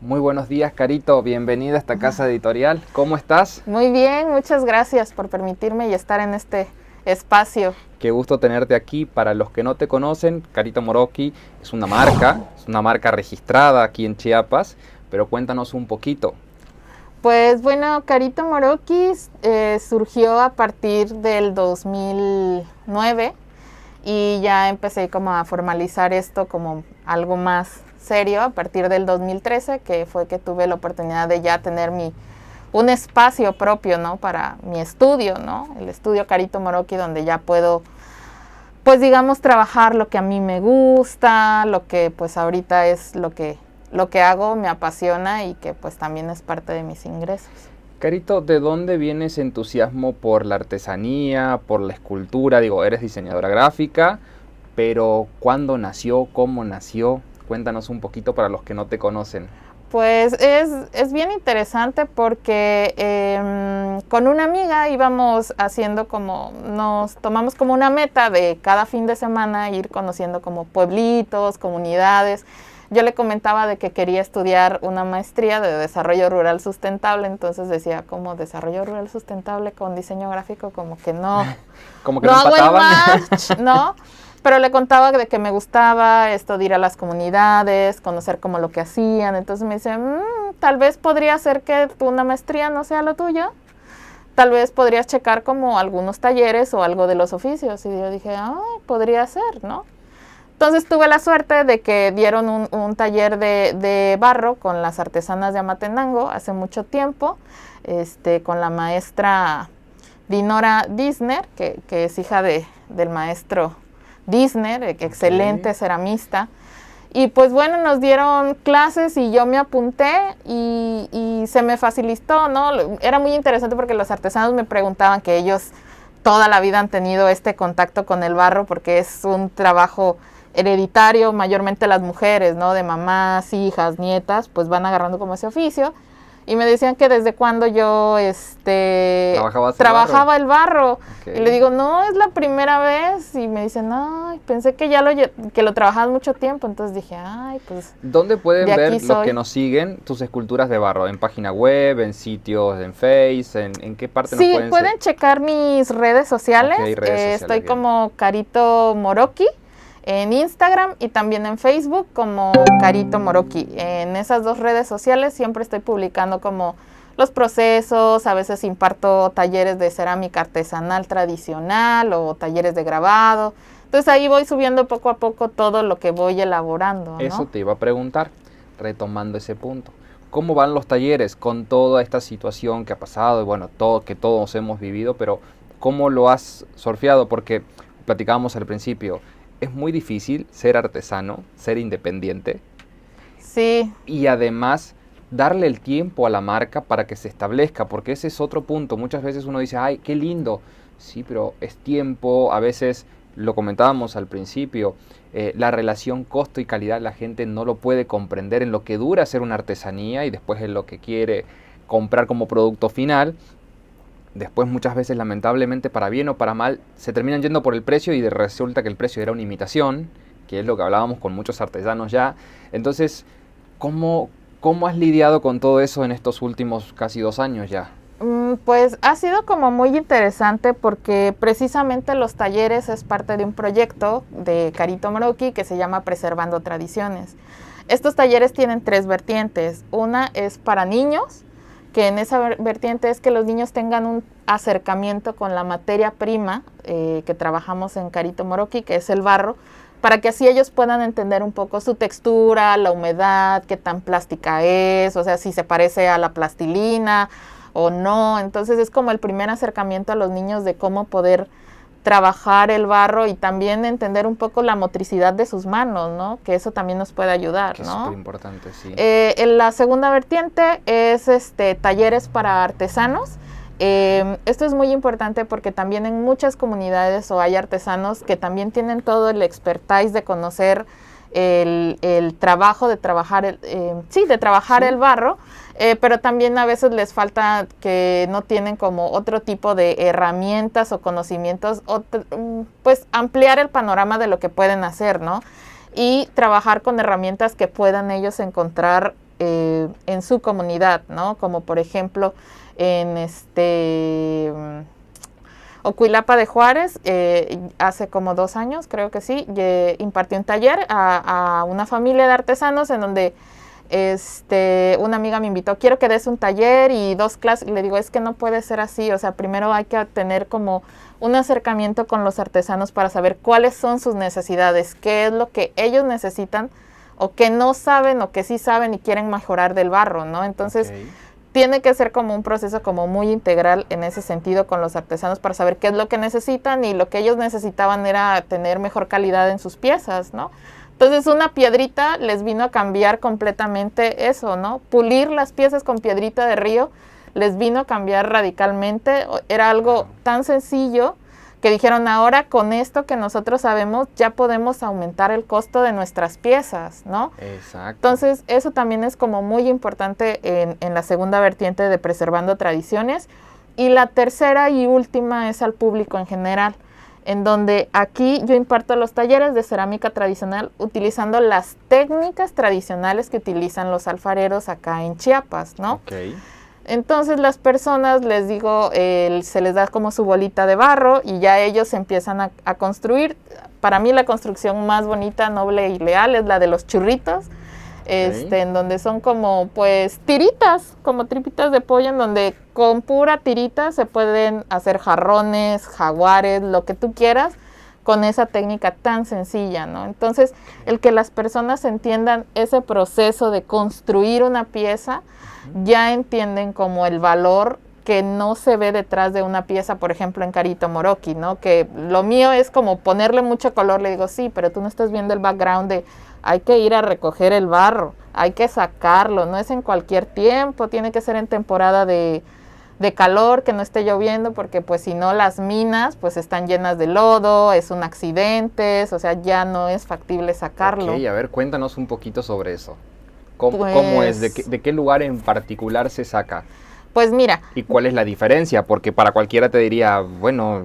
Muy buenos días, Carito. Bienvenida a esta casa editorial. ¿Cómo estás? Muy bien, muchas gracias por permitirme y estar en este espacio. Qué gusto tenerte aquí. Para los que no te conocen, Carito Moroki es una marca registrada aquí en Chiapas, pero cuéntanos un poquito. Pues bueno, Carito Moroki surgió a partir del 2009 y ya empecé como a formalizar esto como algo más serio a partir del 2013, que fue que tuve la oportunidad de ya tener un espacio propio, ¿no? Para mi estudio, ¿no? El estudio Carito Moroki, donde ya puedo, pues digamos, trabajar lo que a mí me gusta, lo que pues ahorita es lo que hago, me apasiona y que pues también es parte de mis ingresos. Carito, ¿de dónde viene ese entusiasmo por la artesanía, por la escultura? Digo, eres diseñadora gráfica, pero ¿cuándo nació? ¿Cómo nació? Cuéntanos un poquito para los que no te conocen. Pues es bien interesante porque con una amiga íbamos haciendo nos tomamos como una meta de cada fin de semana ir conociendo como pueblitos, comunidades. Yo le comentaba de que quería estudiar una maestría de desarrollo rural sustentable, entonces decía como desarrollo rural sustentable con diseño gráfico como que no, Como que no no hago el empataban. match, ¿no? Pero le contaba de que me gustaba esto de ir a las comunidades, conocer como lo que hacían. Entonces me dice, tal vez podría ser que una maestría no sea lo tuyo. Tal vez podrías checar como algunos talleres o algo de los oficios. Y yo dije, podría ser, ¿no? Entonces tuve la suerte de que dieron un taller de barro con las artesanas de Amatenango hace mucho tiempo, con la maestra Dinora Disner, que es hija del maestro Disner, excelente ceramista. Y pues bueno, nos dieron clases y yo me apunté y se me facilitó, ¿no? Era muy interesante porque los artesanos me preguntaban que ellos toda la vida han tenido este contacto con el barro porque es un trabajo hereditario, mayormente las mujeres, ¿no? De mamás, hijas, nietas, pues van agarrando como ese oficio. Y me decían que desde cuando yo trabajaba el barro. Okay. Y le digo, no, es la primera vez. Y me dicen, ay, pensé que que lo trabajabas mucho tiempo. Entonces dije, pues ¿dónde pueden ver los que nos siguen tus esculturas de barro? ¿En página web, en sitios, en Face? ¿En qué parte nos pueden pueden checar mis redes sociales. Okay, redes sociales estoy bien. Como Carito Moroki en Instagram y también en Facebook como Carito Moroki. En esas dos redes sociales siempre estoy publicando como los procesos, a veces imparto talleres de cerámica artesanal tradicional o talleres de grabado. Entonces ahí voy subiendo poco a poco todo lo que voy elaborando, ¿no? Eso te iba a preguntar, retomando ese punto. ¿Cómo van los talleres con toda esta situación que ha pasado? Y bueno, que todos hemos vivido, pero ¿cómo lo has surfeado? Porque platicábamos al principio, es muy difícil ser artesano, ser independiente. Sí. Y además darle el tiempo a la marca para que se establezca, porque ese es otro punto. Muchas veces uno dice, ay, qué lindo. Sí, pero es tiempo. A veces, lo comentábamos al principio, la relación costo y calidad la gente no lo puede comprender en lo que dura hacer una artesanía y después en lo que quiere comprar como producto final. Después muchas veces, lamentablemente, para bien o para mal, se terminan yendo por el precio y resulta que el precio era una imitación, que es lo que hablábamos con muchos artesanos ya. Entonces, ¿cómo has lidiado con todo eso en estos últimos casi 2 años ya? Pues ha sido como muy interesante porque precisamente los talleres es parte de un proyecto de Carito Moroki que se llama Preservando Tradiciones. Estos talleres tienen 3 vertientes. Una es para niños, que en esa vertiente es que los niños tengan un acercamiento con la materia prima que trabajamos en Carito Moroki, que es el barro, para que así ellos puedan entender un poco su textura, la humedad, qué tan plástica es, o sea, si se parece a la plastilina o no. Entonces es como el primer acercamiento a los niños de cómo poder trabajar el barro y también entender un poco la motricidad de sus manos, ¿no? Que eso también nos puede ayudar, ¿no? Es súper importante, sí. En la segunda vertiente es talleres para artesanos. Esto es muy importante porque también en muchas comunidades hay artesanos que también tienen todo el expertise de conocer el trabajo de trabajar el barro, pero también a veces les falta que no tienen como otro tipo de herramientas o conocimientos, pues ampliar el panorama de lo que pueden hacer, ¿no? Y trabajar con herramientas que puedan ellos encontrar en su comunidad, ¿no? Como por ejemplo en Ocuilapa de Juárez, hace como 2 años, creo que sí, impartí un taller a una familia de artesanos en donde una amiga me invitó, quiero que des un taller y 2 clases, y le digo, es que no puede ser así, o sea, primero hay que tener como un acercamiento con los artesanos para saber cuáles son sus necesidades, qué es lo que ellos necesitan, o que no saben, o que sí saben y quieren mejorar del barro, ¿no? Entonces, tiene que ser como un proceso como muy integral en ese sentido con los artesanos para saber qué es lo que necesitan, y lo que ellos necesitaban era tener mejor calidad en sus piezas, ¿no? Entonces una piedrita les vino a cambiar completamente eso, ¿no? Pulir las piezas con piedrita de río les vino a cambiar radicalmente. Era algo tan sencillo que dijeron, ahora con esto que nosotros sabemos ya podemos aumentar el costo de nuestras piezas, ¿no? Exacto. Entonces eso también es como muy importante en la segunda vertiente de Preservando Tradiciones. Y la tercera y última es al público en general, en donde aquí yo imparto los talleres de cerámica tradicional utilizando las técnicas tradicionales que utilizan los alfareros acá en Chiapas, ¿no? Okay. Entonces las personas, les digo, se les da como su bolita de barro y ya ellos empiezan a construir. Para mí la construcción más bonita, noble y leal es la de los churritos, en donde son como pues tiritas, como tripitas de pollo, en donde con pura tirita se pueden hacer jarrones, jaguares, lo que tú quieras, con esa técnica tan sencilla, ¿no? Entonces, el que las personas entiendan ese proceso de construir una pieza, ya entienden como el valor que no se ve detrás de una pieza, por ejemplo, en Carito Moroqui, ¿no? Que lo mío es como ponerle mucho color. Le digo, sí, pero tú no estás viendo el background de hay que ir a recoger el barro, hay que sacarlo, no es en cualquier tiempo, tiene que ser en temporada de calor, que no esté lloviendo, porque pues si no las minas pues están llenas de lodo, es un accidente, o sea, ya no es factible sacarlo. Ok, a ver, cuéntanos un poquito sobre eso. ¿Cómo es? ¿De qué lugar en particular se saca? Pues mira. ¿Y cuál es la diferencia? Porque para cualquiera te diría, bueno,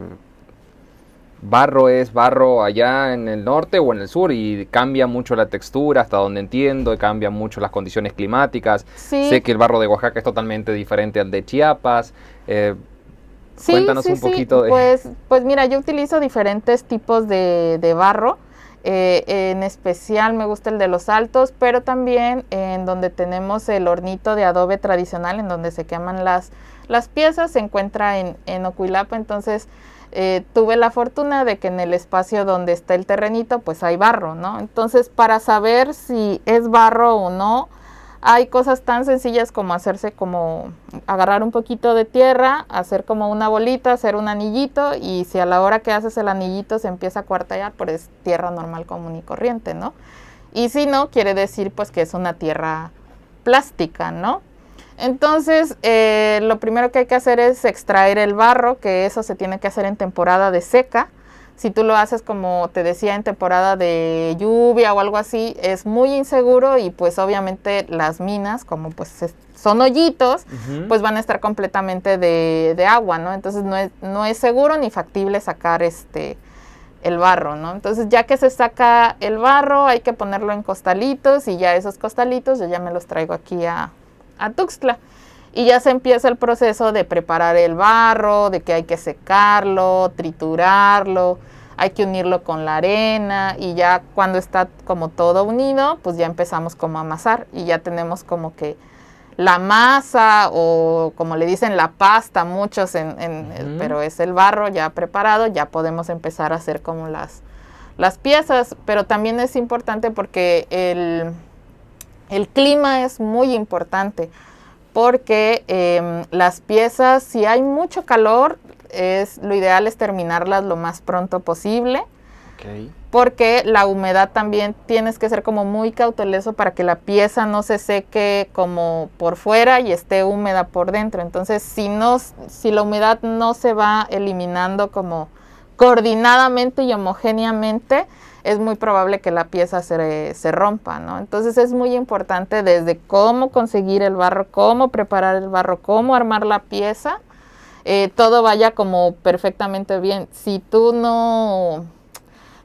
barro es barro allá en el norte o en el sur y cambia mucho la textura, hasta donde entiendo, y cambian mucho las condiciones climáticas. Sí. Sé que el barro de Oaxaca es totalmente diferente al de Chiapas. Cuéntanos un poquito de... Pues mira, yo utilizo diferentes tipos de barro. En especial me gusta el de los altos, pero también en donde tenemos el hornito de adobe tradicional, en donde se queman las piezas, se encuentra en Ocuilapa. Entonces tuve la fortuna de que en el espacio donde está el terrenito pues hay barro, ¿no? Entonces, para saber si es barro o no, hay cosas tan sencillas como agarrar un poquito de tierra, hacer como una bolita, hacer un anillito, y si a la hora que haces el anillito se empieza a cuartear, pues es tierra normal, común y corriente, ¿no? Y si no, quiere decir pues que es una tierra plástica, ¿no? Entonces, lo primero que hay que hacer es extraer el barro, que eso se tiene que hacer en temporada de seca. Si tú lo haces, como te decía, en temporada de lluvia o algo así, es muy inseguro, y pues obviamente las minas, como pues son hoyitos, pues van a estar completamente de agua, ¿no? Entonces no es seguro ni factible sacar el barro, ¿no? Entonces, ya que se saca el barro, hay que ponerlo en costalitos, y ya esos costalitos yo ya me los traigo aquí a Tuxtla. Y ya se empieza el proceso de preparar el barro, de que hay que secarlo, triturarlo, hay que unirlo con la arena, y ya cuando está como todo unido, pues ya empezamos como a amasar, y ya tenemos como que la masa, o como le dicen la pasta muchos, pero es el barro ya preparado. Ya podemos empezar a hacer como las piezas. Pero también es importante porque el clima es muy importante, porque las piezas, si hay mucho calor, lo ideal es terminarlas lo más pronto posible. Okay. Porque la humedad también, tienes que ser como muy cauteloso para que la pieza no se seque como por fuera y esté húmeda por dentro. Entonces, si la humedad no se va eliminando como coordinadamente y homogéneamente, es muy probable que la pieza se rompa, ¿no? Entonces es muy importante desde cómo conseguir el barro, cómo preparar el barro, cómo armar la pieza, todo vaya como perfectamente bien. Si tú no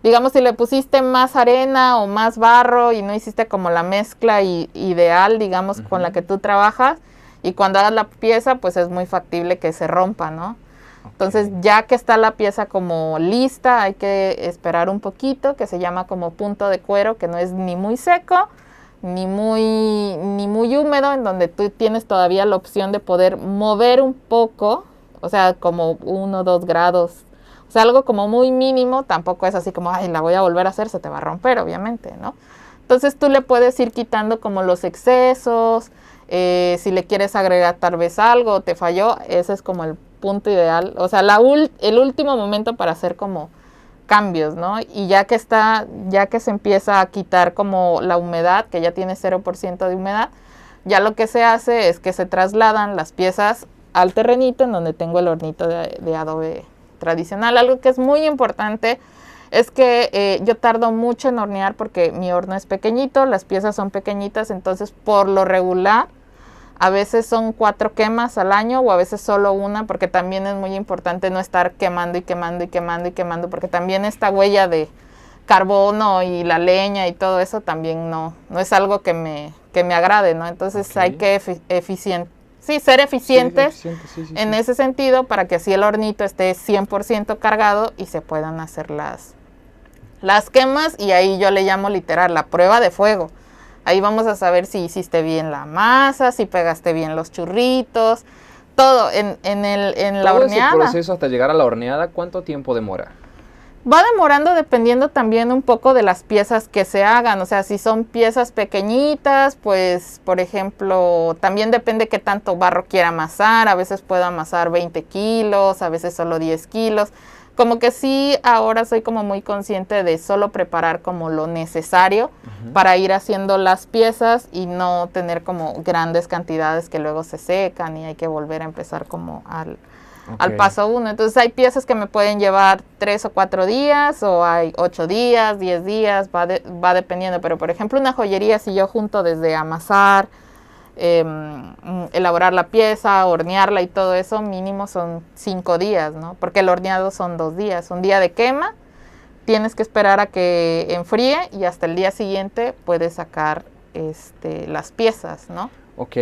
digamos, si le pusiste más arena o más barro y no hiciste como la mezcla ideal, digamos, con la que tú trabajas, y cuando hagas la pieza, pues es muy factible que se rompa, ¿no? Entonces, ya que está la pieza como lista, hay que esperar un poquito, que se llama como punto de cuero, que no es ni muy seco, ni muy húmedo, en donde tú tienes todavía la opción de poder mover un poco, o sea, como 1 o 2 grados. O sea, algo como muy mínimo, tampoco es así como, ay, la voy a volver a hacer, se te va a romper, obviamente, ¿no? Entonces, tú le puedes ir quitando como los excesos, si le quieres agregar tal vez algo, te falló, ese es como el punto ideal, o sea, el último momento para hacer como cambios, ¿no? Y ya que se empieza a quitar como la humedad, que ya tiene 0% de humedad, ya lo que se hace es que se trasladan las piezas al terrenito en donde tengo el hornito de adobe tradicional. Algo que es muy importante es que yo tardo mucho en hornear porque mi horno es pequeñito, las piezas son pequeñitas, entonces por lo regular a veces son 4 quemas al año o a veces solo una, porque también es muy importante no estar quemando y quemando y quemando y quemando, porque también esta huella de carbono y la leña y todo eso también no es algo que me agrade, ¿no? Entonces hay que ser eficientes en ese sentido, para que así el hornito esté 100% cargado y se puedan hacer las quemas, y ahí yo le llamo literal la prueba de fuego. Ahí vamos a saber si hiciste bien la masa, si pegaste bien los churritos, todo en la horneada. Todo ese proceso hasta llegar a la horneada, ¿cuánto tiempo demora? Va demorando dependiendo también un poco de las piezas que se hagan. O sea, si son piezas pequeñitas, pues, por ejemplo, también depende qué tanto barro quiera amasar. A veces puedo amasar 20 kilos, a veces solo 10 kilos. Como que sí, ahora soy como muy consciente de solo preparar como lo necesario para ir haciendo las piezas y no tener como grandes cantidades que luego se secan y hay que volver a empezar como al paso 1. Entonces hay piezas que me pueden llevar 3 o 4 días, o hay 8 días, 10 días, va dependiendo. Pero por ejemplo una joyería, si yo junto desde amasar, elaborar la pieza, hornearla y todo eso, mínimo son 5 días, ¿no? Porque el horneado son 2 días. Un día de quema, tienes que esperar a que enfríe y hasta el día siguiente puedes sacar las piezas, ¿no? Ok.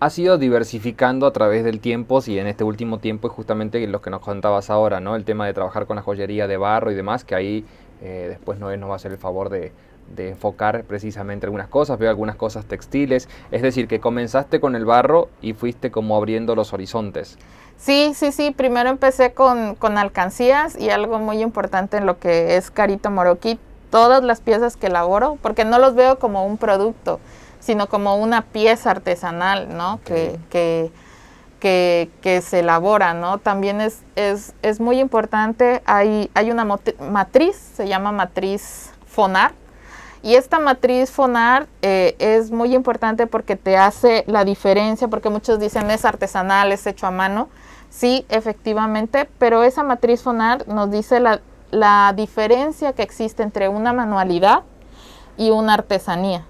Has ido diversificando a través del tiempo, y en este último tiempo es justamente lo que nos contabas ahora, ¿no? El tema de trabajar con la joyería de barro y demás, que ahí después Noé nos va a hacer el favor de enfocar precisamente algunas cosas, veo algunas cosas textiles, es decir, que comenzaste con el barro y fuiste como abriendo los horizontes. Sí, primero empecé con alcancías, y algo muy importante en lo que es Carito Moroki, todas las piezas que elaboro, porque no los veo como un producto, sino como una pieza artesanal, ¿no? Okay. Que se elabora, ¿no? También es muy importante, hay una matriz, se llama matriz Fonar, y esta matriz Fonar es muy importante porque te hace la diferencia, porque muchos dicen es artesanal, es hecho a mano. Sí, efectivamente, pero esa matriz Fonar nos dice la diferencia que existe entre una manualidad y una artesanía.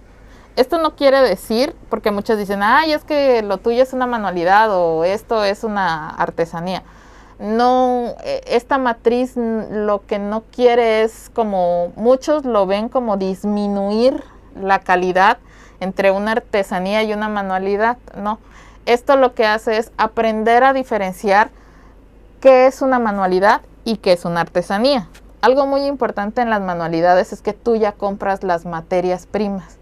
Esto no quiere decir, porque muchos dicen, ay, es que lo tuyo es una manualidad o esto es una artesanía. No, esta matriz lo que no quiere es, como muchos lo ven, como disminuir la calidad entre una artesanía y una manualidad. No, esto lo que hace es aprender a diferenciar qué es una manualidad y qué es una artesanía. Algo muy importante en las manualidades es que tú ya compras las materias primas,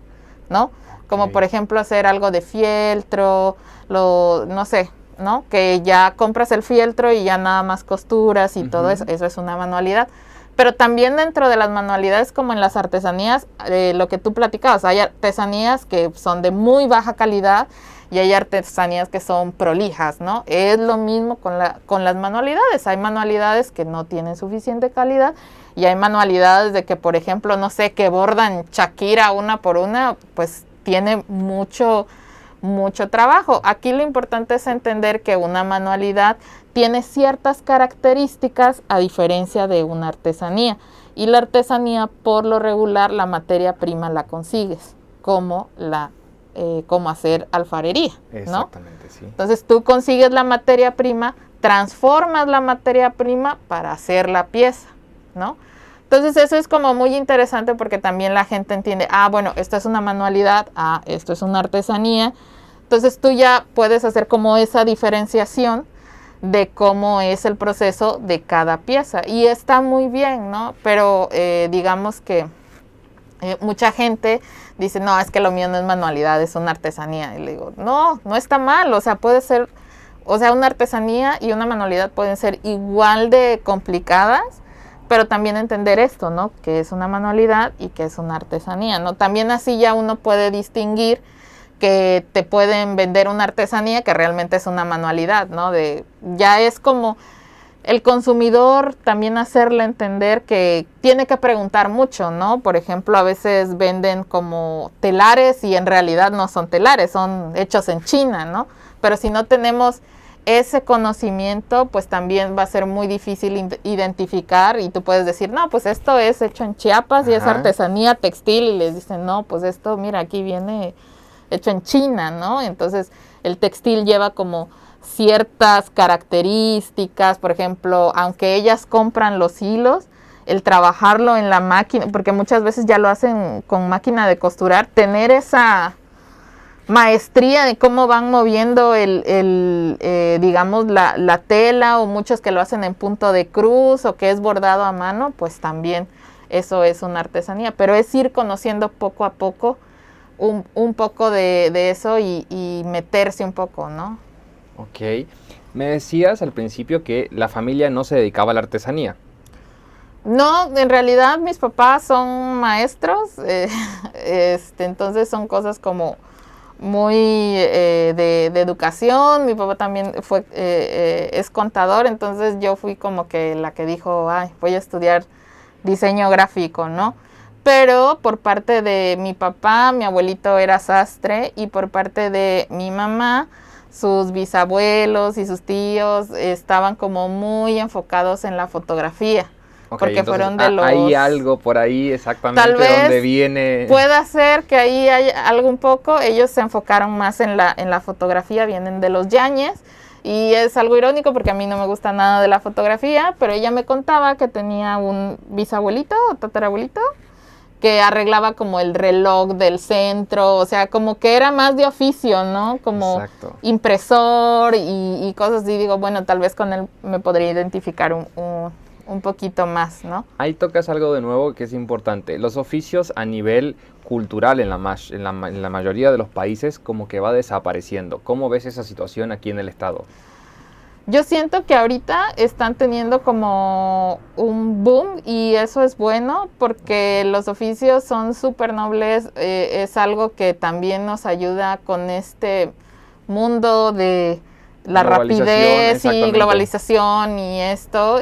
¿no? Como por ejemplo hacer algo de fieltro, no sé, ¿no? Que ya compras el fieltro y ya nada más costuras y todo eso es una manualidad. Pero también dentro de las manualidades, como en las artesanías, lo que tú platicabas, hay artesanías que son de muy baja calidad y hay artesanías que son prolijas, ¿no? Es lo mismo con las manualidades. Hay manualidades que no tienen suficiente calidad y hay manualidades de que, por ejemplo, no sé, que bordan Shakira una por una, pues tiene mucho trabajo. Aquí lo importante es entender que una manualidad tiene ciertas características a diferencia de una artesanía. Y la artesanía, por lo regular, la materia prima la consigues, como hacer alfarería, ¿no? Exactamente, sí. Entonces tú consigues la materia prima, transformas la materia prima para hacer la pieza, ¿no? Entonces eso es como muy interesante porque también la gente entiende, bueno, esto es una manualidad, esto es una artesanía. Entonces tú ya puedes hacer como esa diferenciación de cómo es el proceso de cada pieza. Y está muy bien, ¿no? Pero digamos que mucha gente dice, no, es que lo mío no es manualidad, es una artesanía. Y le digo, no, no está mal, o sea, puede ser, o sea, una artesanía y una manualidad pueden ser igual de complicadas, pero también entender esto, ¿no? Que es una manualidad y que es una artesanía, ¿no? También así ya uno puede distinguir que te pueden vender una artesanía que realmente es una manualidad, ¿no? Ya es como el consumidor también hacerle entender que tiene que preguntar mucho, ¿no? Por ejemplo, a veces venden como telares y en realidad no son telares, son hechos en China, ¿no? Pero si no tenemos ese conocimiento, pues también va a ser muy difícil identificar y tú puedes decir, no, pues esto es hecho en Chiapas y es artesanía textil y les dicen, no, pues esto, mira, aquí viene hecho en China, ¿no? Entonces el textil lleva como ciertas características, por ejemplo, aunque ellas compran los hilos, el trabajarlo en la máquina, porque muchas veces ya lo hacen con máquina de costurar, tener esa maestría de cómo van moviendo digamos, la tela, o muchos que lo hacen en punto de cruz o que es bordado a mano, pues también eso es una artesanía, pero es ir conociendo poco a poco un poco de eso y meterse un poco, ¿no? Ok. Me decías al principio que la familia no se dedicaba a la artesanía. No, en realidad mis papás son maestros, entonces son cosas como muy de educación. Mi papá también es contador, entonces yo fui como que la que dijo, voy a estudiar diseño gráfico, ¿no? Pero por parte de mi papá, mi abuelito era sastre, y por parte de mi mamá, sus bisabuelos y sus tíos estaban como muy enfocados en la fotografía. Okay, porque entonces, fueron de los... Hay algo por ahí exactamente tal vez donde viene... Pueda ser que ahí hay algo un poco. Ellos se enfocaron más en la fotografía, vienen de los Yáñez. Y es algo irónico porque a mí no me gusta nada de la fotografía, pero ella me contaba que tenía un bisabuelito o tatarabuelito que arreglaba como el reloj del centro, o sea, como que era más de oficio, ¿no? Como Exacto. Impresor y cosas así. Digo, bueno, tal vez con él me podría identificar un poquito más, ¿no? Ahí tocas algo de nuevo que es importante. Los oficios a nivel cultural en la mayoría de los países como que va desapareciendo. ¿Cómo ves esa situación aquí en el estado? Yo siento que ahorita están teniendo como un boom y eso es bueno porque los oficios son súper nobles. Es algo que también nos ayuda con este mundo de la rapidez y globalización y esto,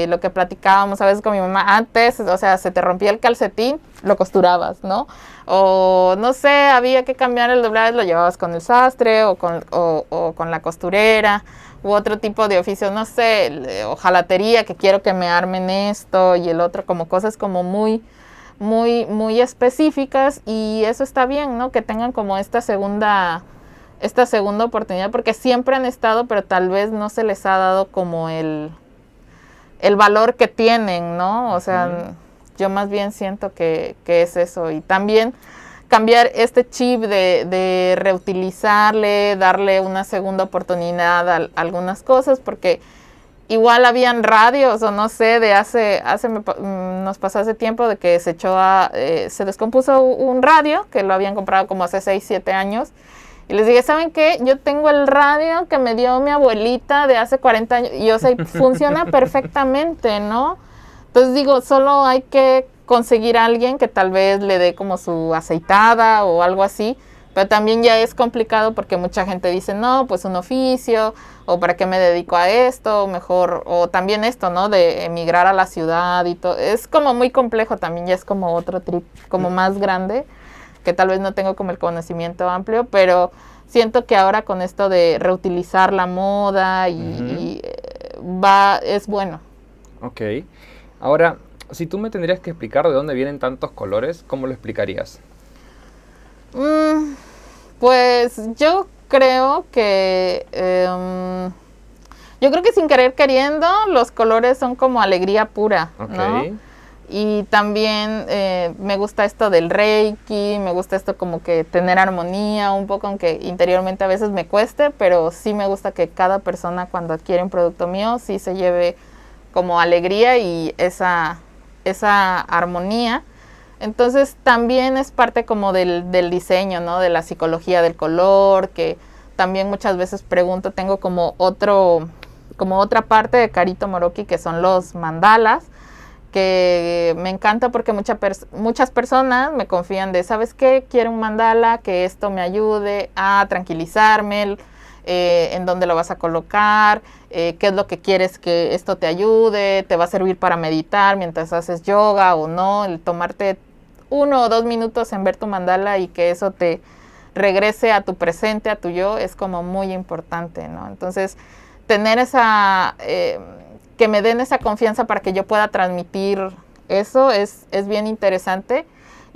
lo que platicábamos a veces con mi mamá antes, o sea, se te rompía el calcetín, lo costurabas, ¿no? O no sé, había que cambiar el doblez, lo llevabas con el sastre o con la costurera, u otro tipo de oficio, no sé, hojalatería, que quiero que me armen esto y el otro, como cosas como muy específicas, y eso está bien, ¿no? Que tengan como esta segunda oportunidad, porque siempre han estado, pero tal vez no se les ha dado como el valor que tienen, ¿no? O sea, yo más bien siento que es eso. Y también cambiar este chip de reutilizarle, darle una segunda oportunidad a algunas cosas, porque igual habían radios, o no sé, nos pasó hace tiempo de que se descompuso un radio, que lo habían comprado como hace 6, 7 años, y les dije, ¿saben qué? Yo tengo el radio que me dio mi abuelita de hace 40 años, y o sea, funciona perfectamente, ¿no? Entonces digo, solo hay que conseguir a alguien que tal vez le dé como su aceitada o algo así, pero también ya es complicado porque mucha gente dice, no, pues un oficio, o para qué me dedico a esto, mejor, o también esto, ¿no? De emigrar a la ciudad y todo, es como muy complejo también, ya es como otro trip, como más grande, que tal vez no tengo como el conocimiento amplio, pero siento que ahora con esto de reutilizar la moda es bueno. Ok. Ahora, si tú me tendrías que explicar de dónde vienen tantos colores, ¿cómo lo explicarías? Pues yo creo que sin querer queriendo, los colores son como alegría pura, ¿no? Y también me gusta esto del Reiki, me gusta esto como que tener armonía un poco, aunque interiormente a veces me cueste, pero sí me gusta que cada persona cuando adquiere un producto mío sí se lleve como alegría y esa armonía. Entonces también es parte como del diseño, ¿no? De la psicología del color, que también muchas veces pregunto, tengo como otra parte de Carito Moroki que son los mandalas, que me encanta porque muchas personas me confían de, ¿sabes qué? Quiero un mandala, que esto me ayude a tranquilizarme, en dónde lo vas a colocar, qué es lo que quieres que esto te ayude, te va a servir para meditar mientras haces yoga o no, el tomarte 1 o 2 minutos en ver tu mandala y que eso te regrese a tu presente, a tu yo, es como muy importante, ¿no? Entonces, tener que me den esa confianza para que yo pueda transmitir eso es bien interesante.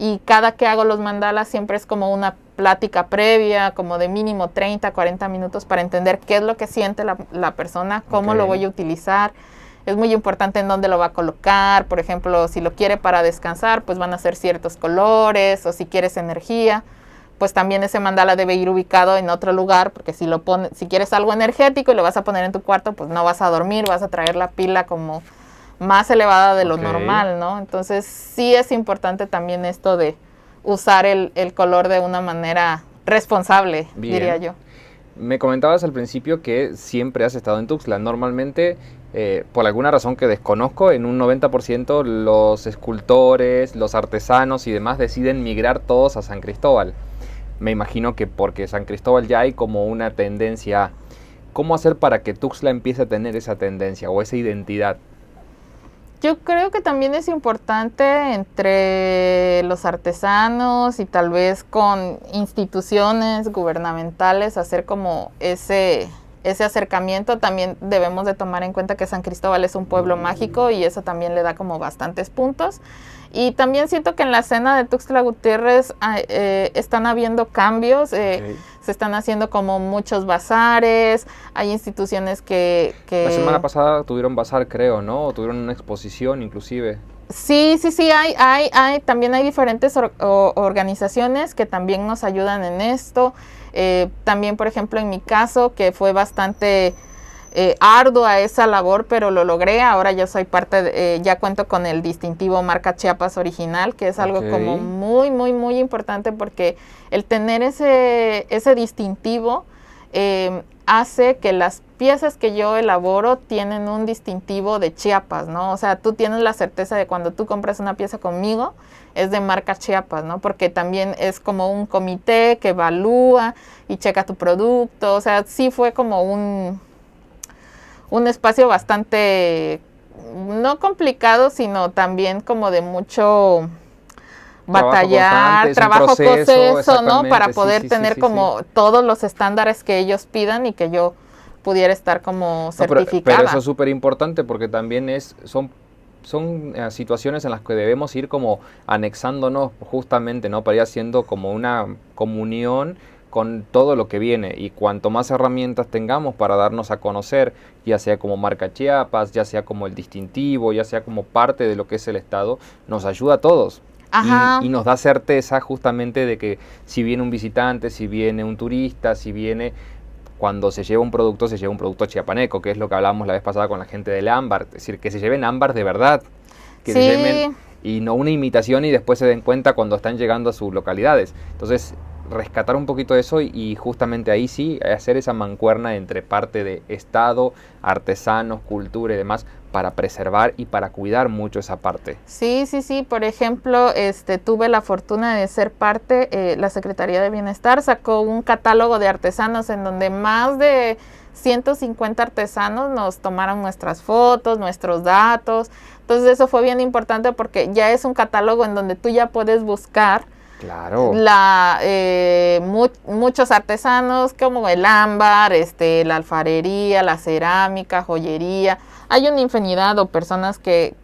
Y cada que hago los mandalas siempre es como una plática previa, como de mínimo 30, 40 minutos para entender qué es lo que siente la persona, cómo lo voy a utilizar. Es muy importante en dónde lo va a colocar. Por ejemplo, si lo quiere para descansar, pues van a ser ciertos colores, o si quieres energía, pues también ese mandala debe ir ubicado en otro lugar, porque si quieres algo energético y lo vas a poner en tu cuarto, pues no vas a dormir, vas a traer la pila como más elevada de lo normal, ¿no? Entonces sí es importante también esto de usar el color de una manera responsable, diría yo. Me comentabas al principio que siempre has estado en Tuxtla. Normalmente, por alguna razón que desconozco, en un 90% los escultores, los artesanos y demás deciden migrar todos a San Cristóbal. Me imagino que porque San Cristóbal ya hay como una tendencia. ¿Cómo hacer para que Tuxtla empiece a tener esa tendencia o esa identidad? Yo creo que también es importante entre los artesanos y tal vez con instituciones gubernamentales hacer como ese acercamiento. También debemos de tomar en cuenta que San Cristóbal es un pueblo mágico y eso también le da como bastantes puntos. Y también siento que en la escena de Tuxtla Gutiérrez están habiendo cambios, se están haciendo como muchos bazares, hay instituciones que... La semana pasada tuvieron bazar, creo, ¿no? O tuvieron una exposición inclusive. Sí, también hay diferentes organizaciones que también nos ayudan en esto. También, por ejemplo, en mi caso, que fue bastante ardua esa labor, pero lo logré. Ahora yo soy ya cuento con el distintivo marca Chiapas original, que es algo como muy, muy, muy importante, porque el tener ese distintivo hace que las piezas que yo elaboro tienen un distintivo de Chiapas, ¿no? O sea, tú tienes la certeza de cuando tú compras una pieza conmigo, es de marca Chiapas, ¿no? Porque también es como un comité que evalúa y checa tu producto. O sea, sí fue como un espacio bastante, no complicado, sino también como de mucho batallar, trabajo proceso, ¿no? Para poder tener como todos los estándares que ellos pidan y que yo pudiera estar como certificada. Pero eso es súper importante porque también son situaciones en las que debemos ir como anexándonos justamente, ¿no? Para ir haciendo como una comunión con todo lo que viene, y cuanto más herramientas tengamos para darnos a conocer, ya sea como marca Chiapas, ya sea como el distintivo, ya sea como parte de lo que es el Estado, nos ayuda a todos. Y nos da certeza justamente de que si viene un visitante, si viene un turista, cuando se lleva un producto chiapaneco, que es lo que hablábamos la vez pasada con la gente del ámbar, es decir, que se lleven ámbar de verdad, que se lleven, y no una imitación y después se den cuenta cuando están llegando a sus localidades. Entonces, rescatar un poquito eso y justamente ahí sí hacer esa mancuerna entre parte de Estado, artesanos, cultura y demás, para preservar y para cuidar mucho esa parte. Sí. Por ejemplo, tuve la fortuna de ser parte, la Secretaría de Bienestar sacó un catálogo de artesanos en donde más de 150 artesanos nos tomaron nuestras fotos, nuestros datos. Entonces eso fue bien importante porque ya es un catálogo en donde tú ya puedes buscar muchos artesanos como el ámbar, la alfarería, la cerámica, joyería. Hay una infinidad de personas que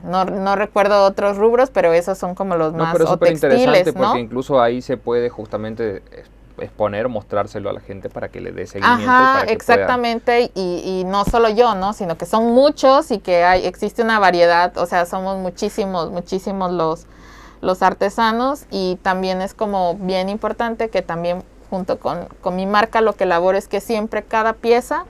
no recuerdo otros rubros, pero esos son como los más, pero o súper textiles, interesante, ¿no? porque incluso ahí se puede justamente exponer, mostrárselo a la gente para que le dé seguimiento. Ajá, y para que exactamente, y no solo yo, ¿no? Sino que son muchos y que existe una variedad, o sea, somos muchísimos los artesanos, y también es como bien importante que también junto con mi marca lo que elaboro es que siempre cada pieza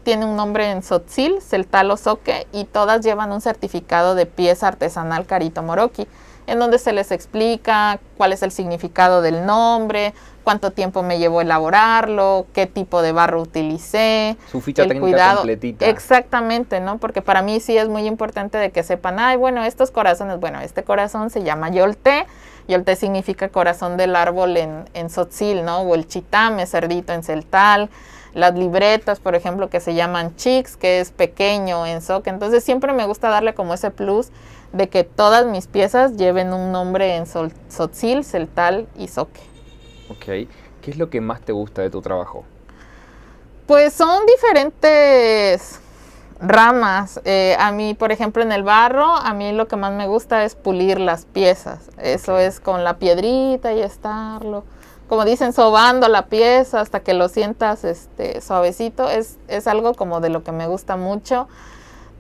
tiene un nombre en tzotzil, celtal o zoque, y todas llevan un certificado de pieza artesanal Carito Moroki, en donde se les explica cuál es el significado del nombre, cuánto tiempo me llevó elaborarlo, qué tipo de barro utilicé. Su ficha técnica completita. Exactamente, ¿no? Porque para mí sí es muy importante de que sepan, ay, bueno, estos corazones, bueno, este corazón se llama yolté. Yolté significa corazón del árbol en tzotzil, ¿no? O el chitame, cerdito en celtal. Las libretas, por ejemplo, que se llaman chicks, que es pequeño en zoque. Entonces siempre me gusta darle como ese plus de que todas mis piezas lleven un nombre en tzotzil, celtal y zoque. Ok. ¿Qué es lo que más te gusta de tu trabajo? Pues son diferentes ramas. A mí, por ejemplo, en el barro, a mí lo que más me gusta es pulir las piezas. Eso es con la piedrita y estarlo, como dicen, sobando la pieza hasta que lo sientas suavecito. Es algo como de lo que me gusta mucho.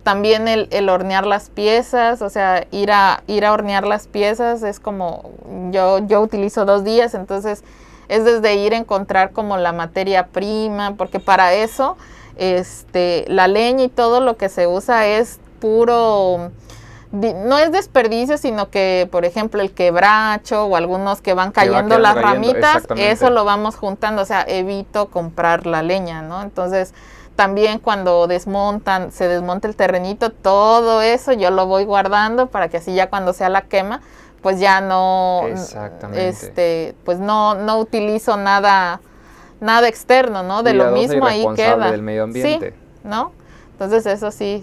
También el hornear las piezas, o sea, ir a hornear las piezas es como, yo utilizo 2 días, entonces es desde ir a encontrar como la materia prima, porque para eso la leña y todo lo que se usa es puro, no es desperdicio, sino que, por ejemplo, el quebracho o algunos que van cayendo las ramitas, eso lo vamos juntando, o sea, evito comprar la leña, ¿no? Entonces, también cuando se desmonta el terrenito, todo eso yo lo voy guardando para que así ya cuando sea la quema, pues ya no, pues no utilizo nada externo, ¿no? De lo mismo ahí queda. Del medio ambiente. Sí, ¿no? Entonces eso sí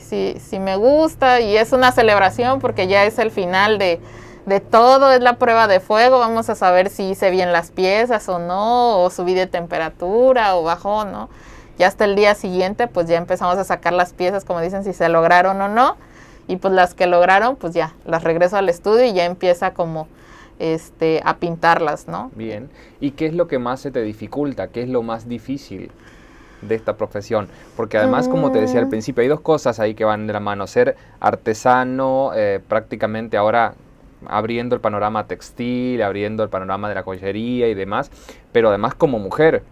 me gusta, y es una celebración porque ya es el final de todo, es la prueba de fuego. Vamos a saber si hice bien las piezas o no, o subí de temperatura o bajó, ¿no? Ya hasta el día siguiente pues ya empezamos a sacar las piezas, como dicen, si se lograron o no, y pues las que lograron pues ya las regreso al estudio y ya empieza como a pintarlas, ¿no? Bien. ¿Y qué es lo que más se te dificulta? ¿Qué es lo más difícil de esta profesión? Porque además, como te decía al principio, hay 2 cosas ahí que van de la mano. Ser artesano, prácticamente ahora abriendo el panorama textil, abriendo el panorama de la joyería y demás, pero además como mujer,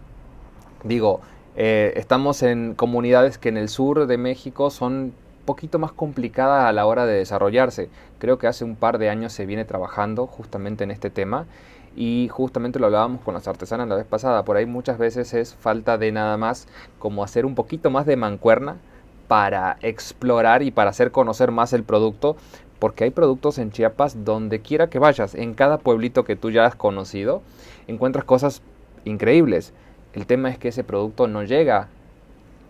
digo, estamos en comunidades que en el sur de México son un poquito más complicadas a la hora de desarrollarse. Creo que hace un par de años se viene trabajando justamente en este tema, y justamente lo hablábamos con las artesanas la vez pasada. Por ahí muchas veces es falta de nada más como hacer un poquito más de mancuerna para explorar y para hacer conocer más el producto, porque hay productos en Chiapas donde quiera que vayas, en cada pueblito que tú ya has conocido, encuentras cosas increíbles. El tema es que ese producto no llega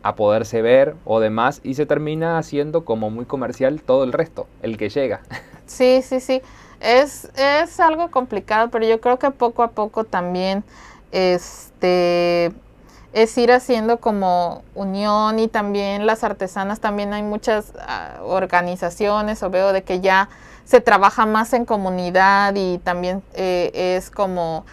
a poderse ver o demás, y se termina haciendo como muy comercial todo el resto, el que llega. Sí. Es algo complicado, pero yo creo que poco a poco también es ir haciendo como unión, y también las artesanas, también hay muchas organizaciones, o veo de que ya se trabaja más en comunidad, y también es como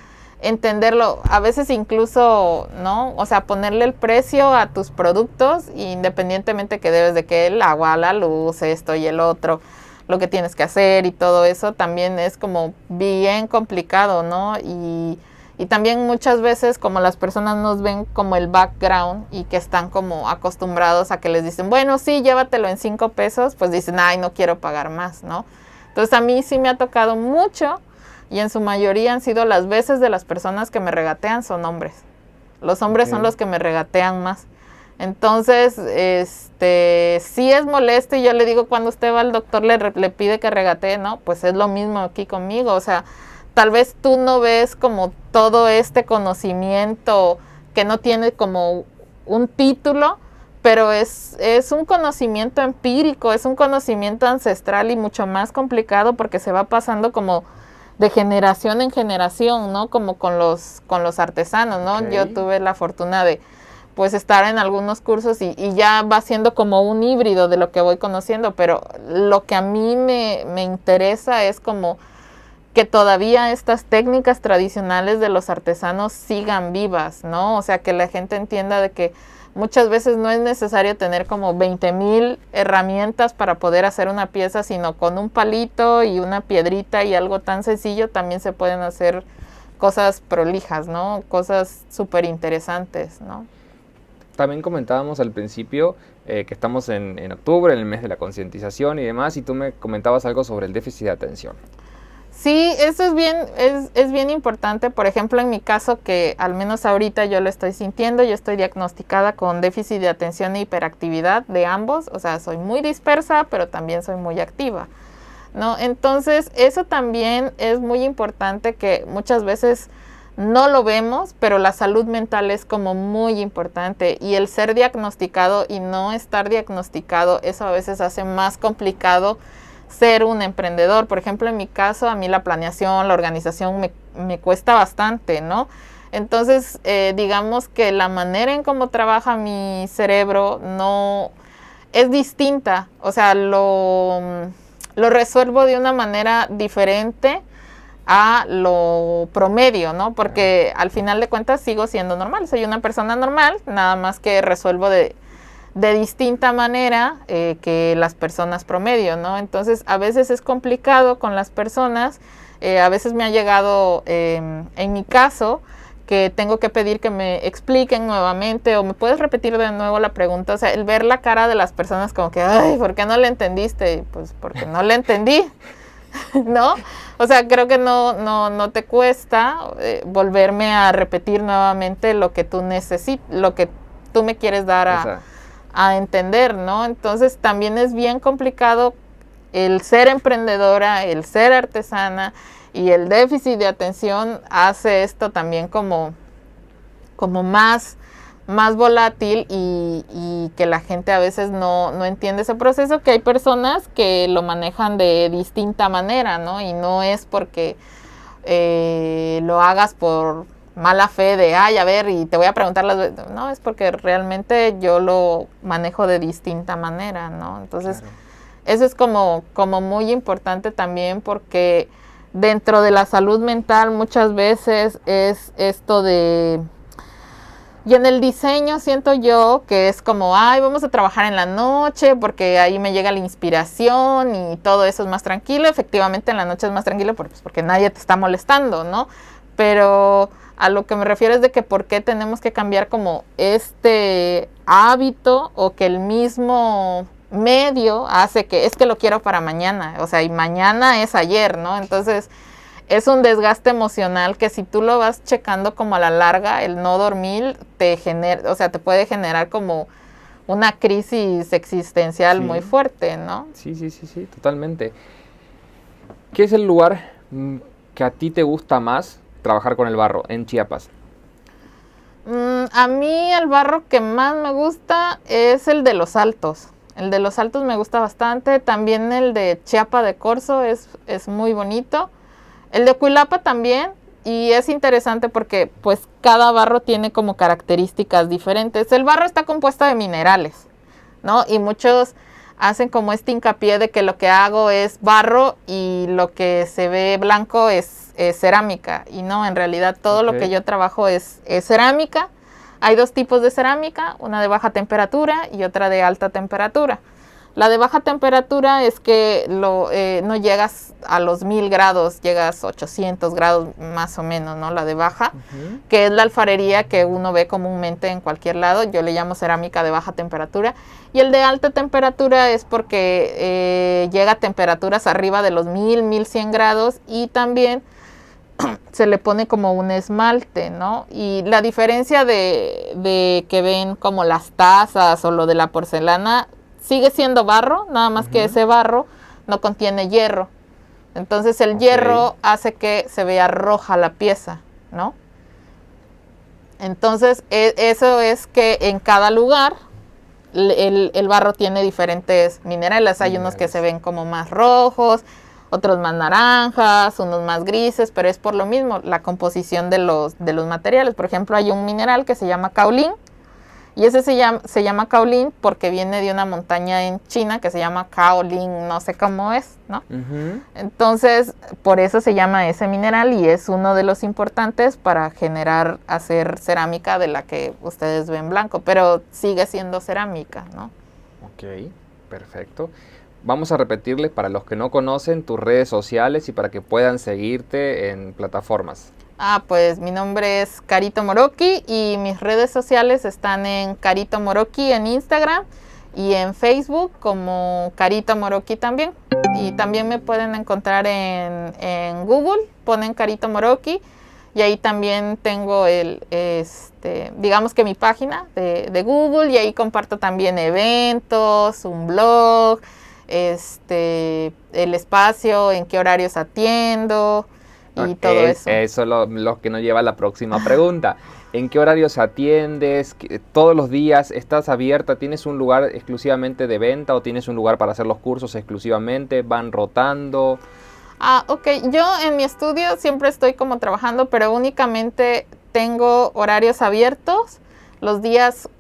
entenderlo, a veces incluso, ¿no? O sea, ponerle el precio a tus productos, independientemente que debes de que el agua, la luz, esto y el otro, lo que tienes que hacer y todo eso, también es como bien complicado, ¿no? Y también muchas veces como las personas nos ven como el background, y que están como acostumbrados a que les dicen, bueno, sí, llévatelo en 5 pesos, pues dicen, ay, no quiero pagar más, ¿no? Entonces a mí sí me ha tocado mucho, y en su mayoría han sido las veces de las personas que me regatean son hombres. Los hombres son los que me regatean más. Entonces, sí es molesto, y yo le digo, cuando usted va al doctor le pide que regatee, ¿no? Pues es lo mismo aquí conmigo, o sea, tal vez tú no ves como todo este conocimiento que no tiene como un título, pero es un conocimiento empírico, es un conocimiento ancestral y mucho más complicado, porque se va pasando como de generación en generación, ¿no? Como con los artesanos, ¿no? Okay. Yo tuve la fortuna de pues estar en algunos cursos, y ya va siendo como un híbrido de lo que voy conociendo, pero lo que a mí me interesa es como que todavía estas técnicas tradicionales de los artesanos sigan vivas, ¿no? O sea, que la gente entienda de que muchas veces no es necesario tener como 20,000 herramientas para poder hacer una pieza, sino con un palito y una piedrita y algo tan sencillo también se pueden hacer cosas prolijas, ¿no? Cosas súper interesantes, ¿no? También comentábamos al principio que estamos en octubre, en el mes de la concientización y demás, y tú me comentabas algo sobre el déficit de atención. Sí, eso es bien importante. Por ejemplo, en mi caso, que al menos ahorita yo lo estoy sintiendo, yo estoy diagnosticada con déficit de atención e hiperactividad de ambos. O sea, soy muy dispersa, pero también soy muy activa, ¿no? Entonces, eso también es muy importante, que muchas veces no lo vemos, pero la salud mental es como muy importante, y el ser diagnosticado y no estar diagnosticado, eso a veces hace más complicado ser un emprendedor. Por ejemplo, en mi caso, a mí la planeación, la organización me cuesta bastante, ¿no? Entonces, digamos que la manera en cómo trabaja mi cerebro no es distinta, o sea, lo resuelvo de una manera diferente a lo promedio, ¿no? Porque al final de cuentas sigo siendo normal, soy una persona normal, nada más que resuelvo de distinta manera que las personas promedio, ¿no? Entonces, a veces es complicado con las personas, a veces me ha llegado, en mi caso, que tengo que pedir que me expliquen nuevamente, o me puedes repetir de nuevo la pregunta. O sea, el ver la cara de las personas como que, ay, ¿por qué no le entendiste? Pues porque no le entendí, ¿no? O sea, creo que no te cuesta volverme a repetir nuevamente lo que tú lo que tú me quieres dar a entender, ¿no? Entonces también es bien complicado el ser emprendedora, el ser artesana, y el déficit de atención hace esto también como más volátil, y que la gente a veces no entiende ese proceso, que hay personas que lo manejan de distinta manera, ¿no? Y no es porque lo hagas por mala fe de, ay, a ver, y te voy a preguntar no, es porque realmente yo lo manejo de distinta manera, ¿no? Entonces, claro, eso es como muy importante también, porque dentro de la salud mental muchas veces es esto de... Y en el diseño siento yo que es como, ay, vamos a trabajar en la noche porque ahí me llega la inspiración y todo eso es más tranquilo. Efectivamente, en la noche es más tranquilo porque nadie te está molestando, ¿no? Pero a lo que me refiero es de que por qué tenemos que cambiar como este hábito, o que el mismo medio hace que es que lo quiero para mañana, o sea, y mañana es ayer, ¿no? Entonces es un desgaste emocional que, si tú lo vas checando como a la larga, el no dormir te puede generar como una crisis existencial muy fuerte, ¿no? Sí, totalmente. ¿Qué es el lugar que a ti te gusta más trabajar con el barro en Chiapas? A mí el barro que más me gusta es el de Los Altos. El de Los Altos me gusta bastante. También el de Chiapa de Corzo es muy bonito. El de Cuilapa también. Y es interesante porque pues cada barro tiene como características diferentes. El barro está compuesto de minerales, ¿no? Y muchos hacen como este hincapié de que lo que hago es barro y lo que se ve blanco es cerámica. Y no, en realidad todo lo que yo trabajo es cerámica. Hay dos tipos de cerámica, una de baja temperatura y otra de alta temperatura. La de baja temperatura es que no llegas a los 1000 grados, llegas a 800 grados más o menos, ¿no? La de baja, que es la alfarería que uno ve comúnmente en cualquier lado. Yo le llamo cerámica de baja temperatura. Y el de alta temperatura es porque llega a temperaturas arriba de los 1100 grados, y también se le pone como un esmalte, ¿no? Y la diferencia de que ven como las tazas o lo de la porcelana, sigue siendo barro, nada más que ese barro no contiene hierro. Entonces el hierro hace que se vea roja la pieza, ¿no? Entonces eso es que en cada lugar el barro tiene diferentes minerales. Hay unos que se ven como más rojos, otros más naranjas, unos más grises, pero es por lo mismo, la composición de los materiales. Por ejemplo, hay un mineral que se llama caolín, Y ese se llama kaolin porque viene de una montaña en China que se llama Kaolin, no sé cómo es, ¿no? Ujú. Entonces, por eso se llama ese mineral y es uno de los importantes para hacer cerámica de la que ustedes ven blanco, pero sigue siendo cerámica, ¿no? Ok, perfecto. Vamos a repetirles para los que no conocen tus redes sociales y para que puedan seguirte en plataformas. Pues mi nombre es Carito Moroki y mis redes sociales están en Carito Moroki en Instagram y en Facebook como Carito Moroki también. Y también me pueden encontrar en Google, ponen Carito Moroki y ahí también tengo digamos que mi página de Google y ahí comparto también eventos, un blog, el espacio, en qué horarios atiendo. Y todo eso. Eso es lo que nos lleva a la próxima pregunta. ¿En qué horarios atiendes? ¿Todos los días estás abierta? ¿Tienes un lugar exclusivamente de venta o tienes un lugar para hacer los cursos exclusivamente? ¿Van rotando? Ok. Yo en mi estudio siempre estoy como trabajando, pero únicamente tengo horarios abiertos los días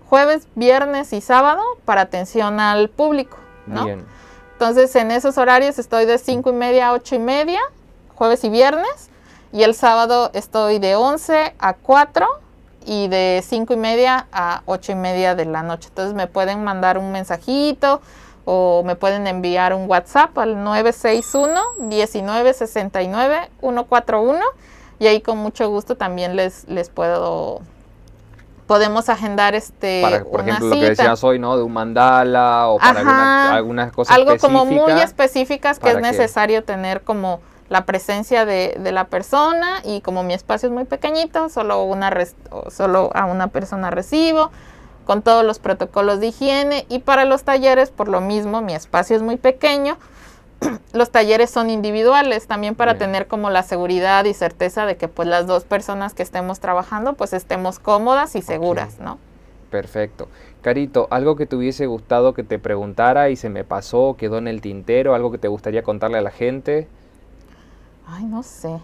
jueves, viernes y sábado para atención al público, ¿no? Bien. Entonces en esos horarios estoy de 5:30 a 8:30, jueves y viernes, y el sábado estoy de 11 a 4 y de 5:30 a 8:30 de la noche. Entonces me pueden mandar un mensajito o me pueden enviar un WhatsApp al 961-1969-141 y ahí con mucho gusto también podemos agendar Por una ejemplo, lo que cita. decías hoy, ¿no? De un mandala o para algunas cosas algo específicas. como muy específicas que es ¿Para qué? necesario tener como la presencia de la persona y como mi espacio es muy pequeñito, solo a una persona recibo con todos los protocolos de higiene y para los talleres por lo mismo mi espacio es muy pequeño. Los talleres son individuales también para Bien. tener como la seguridad y certeza de que pues las dos personas que estemos trabajando pues estemos cómodas y seguras, Ok. ¿no? Perfecto. Carito, algo que te hubiese gustado que te preguntara y se me pasó, quedó en el tintero, algo que te gustaría contarle a la gente. Ay, no sé.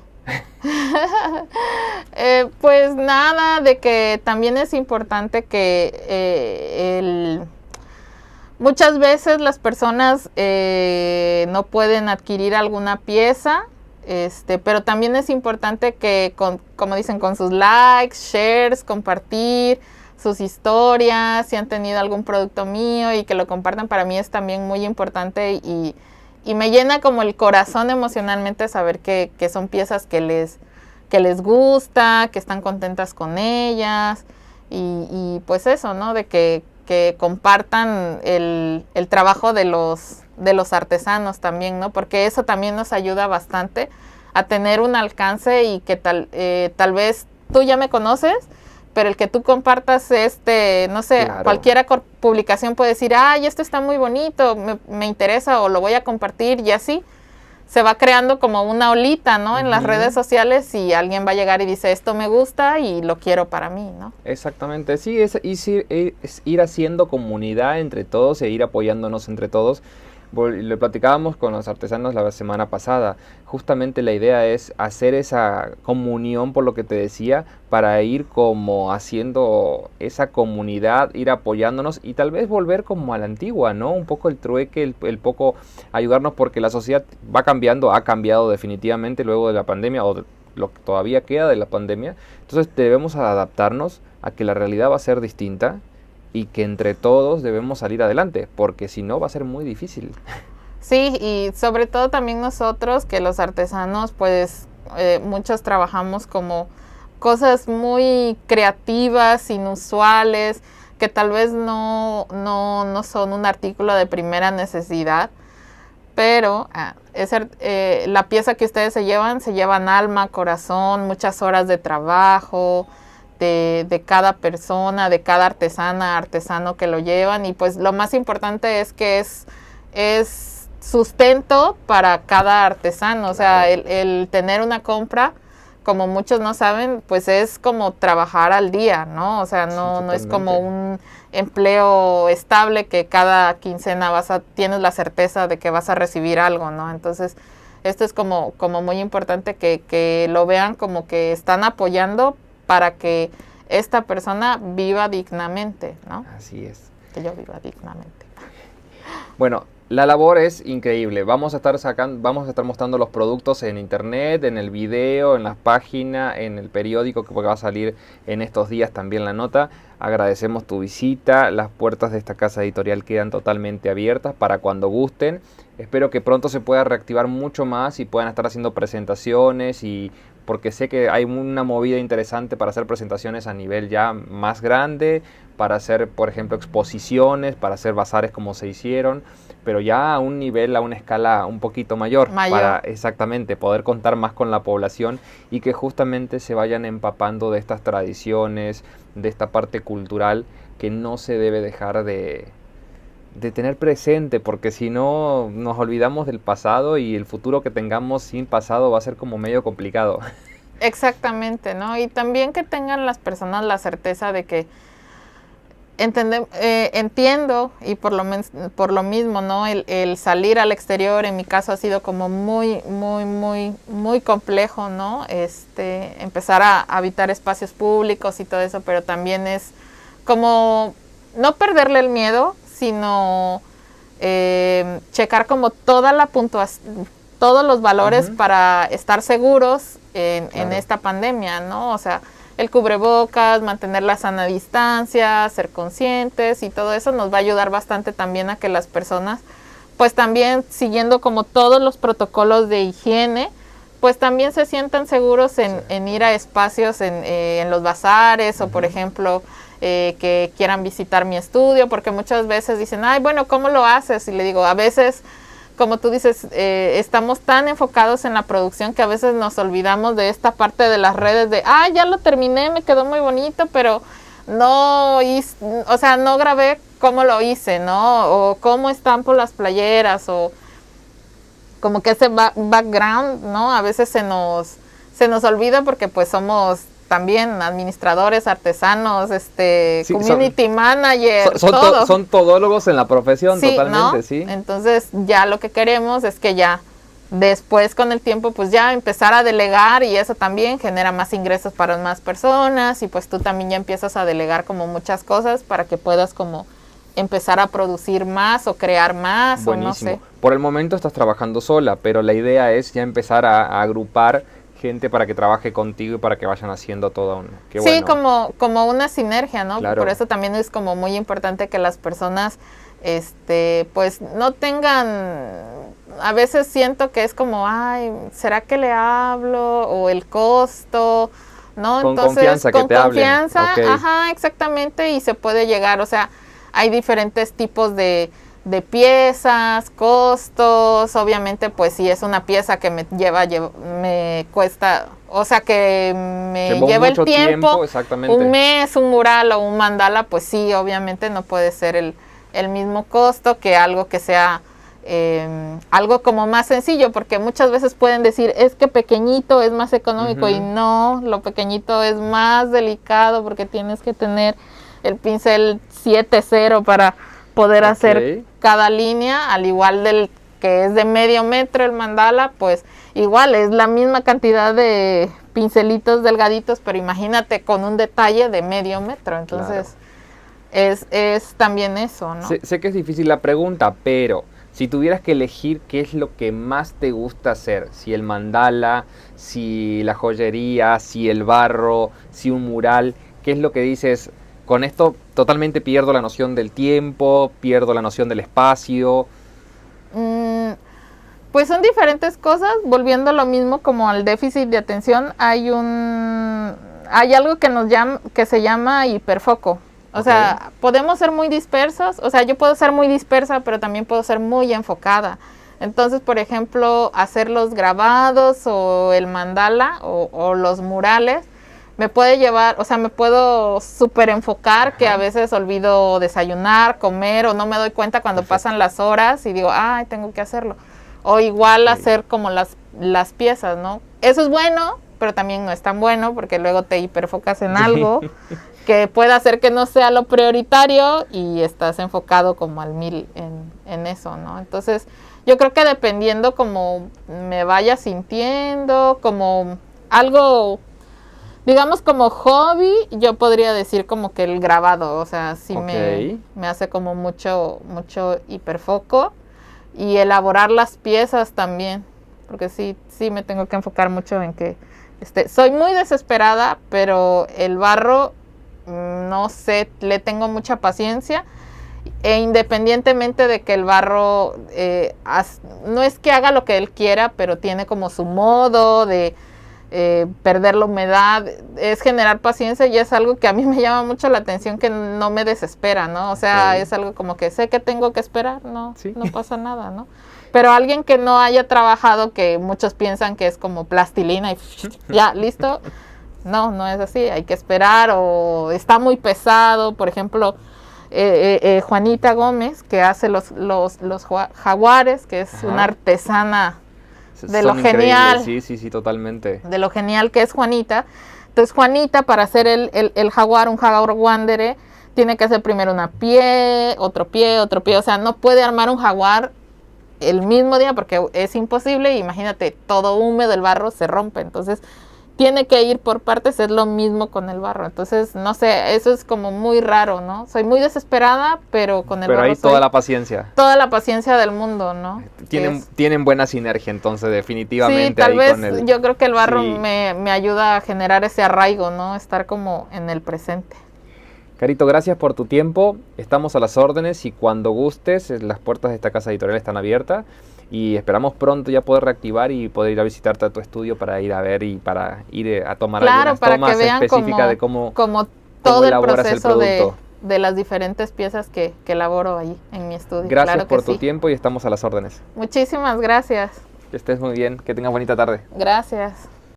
Pues nada, de que también es importante que muchas veces las personas no pueden adquirir alguna pieza, pero también es importante que, como dicen, con sus likes, shares, compartir sus historias, si han tenido algún producto mío y que lo compartan, para mí es también muy importante y me llena como el corazón emocionalmente saber que son piezas que les gusta, que están contentas con ellas y pues eso, ¿no? De que compartan el trabajo de los artesanos también, ¿no? Porque eso también nos ayuda bastante a tener un alcance y que tal vez tú ya me conoces, pero el que tú compartas no sé, Claro. cualquier publicación puede decir, ay, esto está muy bonito, me interesa o lo voy a compartir y así se va creando como una olita, ¿no? En las redes sociales y alguien va a llegar y dice, esto me gusta y lo quiero para mí, ¿no? Exactamente, sí, es ir haciendo comunidad entre todos e ir apoyándonos entre todos. Lo platicábamos con los artesanos la semana pasada. Justamente la idea es hacer esa comunión, por lo que te decía, para ir como haciendo esa comunidad, ir apoyándonos y tal vez volver como a la antigua, ¿no? Un poco el trueque, el poco ayudarnos porque la sociedad va cambiando, ha cambiado definitivamente luego de la pandemia o de lo que todavía queda de la pandemia. Entonces debemos adaptarnos a que la realidad va a ser distinta y que entre todos debemos salir adelante, porque si no va a ser muy difícil. Sí, y sobre todo también nosotros, que los artesanos, pues muchos trabajamos como cosas muy creativas, inusuales, que tal vez no son un artículo de primera necesidad, pero la pieza que ustedes se llevan alma, corazón, muchas horas de trabajo, de cada persona, de cada artesano que lo llevan y pues lo más importante es que es sustento para cada artesano, o sea, el tener una compra, como muchos no saben, pues es como trabajar al día, ¿no? O sea, no es como un empleo estable que cada quincena tienes la certeza de que vas a recibir algo, ¿no? Entonces, esto es como muy importante que lo vean como que están apoyando para que esta persona viva dignamente, ¿no? Así es. Que yo viva dignamente. Bueno, la labor es increíble. Vamos a estar mostrando los productos en internet, en el video, en las páginas, en el periódico que va a salir en estos días también la nota. Agradecemos tu visita. Las puertas de esta casa editorial quedan totalmente abiertas para cuando gusten. Espero que pronto se pueda reactivar mucho más y puedan estar haciendo presentaciones, y porque sé que hay una movida interesante para hacer presentaciones a nivel ya más grande, para hacer, por ejemplo, exposiciones, para hacer bazares como se hicieron, pero ya a un nivel, a una escala un poquito mayor. Para exactamente poder contar más con la población y que justamente se vayan empapando de estas tradiciones, de esta parte cultural que no se debe dejar de tener presente, porque si no nos olvidamos del pasado y el futuro que tengamos sin pasado va a ser como medio complicado. Exactamente, ¿no? Y también que tengan las personas la certeza de que entiendo, y por lo mismo, ¿no? El salir al exterior, en mi caso, ha sido como muy complejo, ¿no? Empezar a habitar espacios públicos y todo eso, pero también es como no perderle el miedo, sino checar como toda la puntuación, todos los valores para estar seguros en esta pandemia, ¿no? O sea, el cubrebocas, mantener la sana distancia, ser conscientes, y todo eso nos va a ayudar bastante también a que las personas, pues también siguiendo como todos los protocolos de higiene, pues también se sientan seguros en ir a espacios en los bazares, o por ejemplo, que quieran visitar mi estudio, porque muchas veces dicen, ay, bueno, ¿cómo lo haces? Y le digo, a veces, como tú dices, estamos tan enfocados en la producción que a veces nos olvidamos de esta parte de las redes de, ah, ya lo terminé, me quedó muy bonito, pero no grabé cómo lo hice, ¿no? O cómo estampo las playeras, o como que ese background, ¿no? A veces se nos olvida porque pues somos también administradores, artesanos, community manager, son todólogos en la profesión, sí, totalmente, ¿no? sí. Entonces ya lo que queremos es que ya después con el tiempo pues ya empezar a delegar, y eso también genera más ingresos para más personas, y pues tú también ya empiezas a delegar como muchas cosas para que puedas como empezar a producir más o crear más. Buenísimo. O no sé. Por el momento estás trabajando sola, pero la idea es ya empezar a agrupar gente para que trabaje contigo y para que vayan haciendo todo un... Sí, bueno. como una sinergia, ¿no? Claro. Por eso también es como muy importante que las personas, pues no tengan... A veces siento que es como, ay, ¿será que le hablo? O el costo, ¿no? Con Entonces, confianza, que te confianza, hablen. Okay. Ajá, exactamente, y se puede llegar, o sea, hay diferentes tipos de piezas, costos. Obviamente pues si es una pieza que me cuesta, o sea que me lleva el tiempo, un mes, un mural o un mandala, pues sí, obviamente no puede ser el mismo costo que algo que sea algo como más sencillo, porque muchas veces pueden decir, es que pequeñito es más económico, y no, lo pequeñito es más delicado porque tienes que tener el pincel 7.0 para poder hacer cada línea, al igual del que es de medio metro el mandala, pues igual es la misma cantidad de pincelitos delgaditos, pero imagínate con un detalle de medio metro. Entonces es también eso, ¿no? Sé que es difícil la pregunta, pero si tuvieras que elegir qué es lo que más te gusta hacer, si el mandala, si la joyería, si el barro, si un mural, ¿qué es lo que dices? Con esto totalmente pierdo la noción del tiempo, pierdo la noción del espacio. Pues son diferentes cosas. Volviendo a lo mismo como al déficit de atención, hay algo que se llama hiperfoco. O sea, podemos ser muy dispersos. O sea, yo puedo ser muy dispersa, pero también puedo ser muy enfocada. Entonces, por ejemplo, hacer los grabados o el mandala o los murales me puede llevar, o sea, me puedo súper enfocar, que a veces olvido desayunar, comer, o no me doy cuenta cuando pasan las horas y digo, ay, tengo que hacerlo. O igual hacer como las piezas, ¿no? Eso es bueno, pero también no es tan bueno, porque luego te hiperfocas en algo que puede hacer que no sea lo prioritario y estás enfocado como al 1000 en eso, ¿no? Entonces, yo creo que dependiendo como me vaya sintiendo, como algo Digamos como hobby, yo podría decir como que el grabado, o sea, sí me hace como mucho hiperfoco, y elaborar las piezas también, porque sí me tengo que enfocar mucho en que soy muy desesperada, pero el barro, no sé, le tengo mucha paciencia, e independientemente de que el barro no es que haga lo que él quiera, pero tiene como su modo de perder la humedad, es generar paciencia, y es algo que a mí me llama mucho la atención, que no me desespera, ¿no? O sea, es algo como que sé que tengo que esperar, no pasa nada, ¿no? Pero alguien que no haya trabajado, que muchos piensan que es como plastilina y ya, listo, no es así, hay que esperar, o está muy pesado. Por ejemplo, Juanita Gómez, que hace los jaguares, que es una artesana de lo genial. Sí, totalmente. De lo genial que es Juanita. Entonces, Juanita, para hacer el jaguar, un jaguar Wanderer, tiene que hacer primero otro pie. O sea, no puede armar un jaguar el mismo día porque es imposible. Imagínate, todo húmedo, el barro se rompe. Entonces, tiene que ir por partes, es lo mismo con el barro. Entonces, no sé, eso es como muy raro, ¿no? Soy muy desesperada, pero con el barro hay toda la paciencia. Toda la paciencia del mundo, ¿no? Tienen buena sinergia, entonces, definitivamente. Sí, tal vez yo creo que el barro me ayuda a generar ese arraigo, ¿no? Estar como en el presente. Carito, gracias por tu tiempo. Estamos a las órdenes, y cuando gustes, las puertas de esta casa editorial están abiertas. Y esperamos pronto ya poder reactivar y poder ir a visitarte a tu estudio para ir a ver y para ir a tomar algunas tomas específicas de cómo todo el proceso de las diferentes piezas que elaboro ahí en mi estudio. Gracias por tu tiempo, y estamos a las órdenes. Muchísimas gracias. Que estés muy bien, que tengas bonita tarde. Gracias.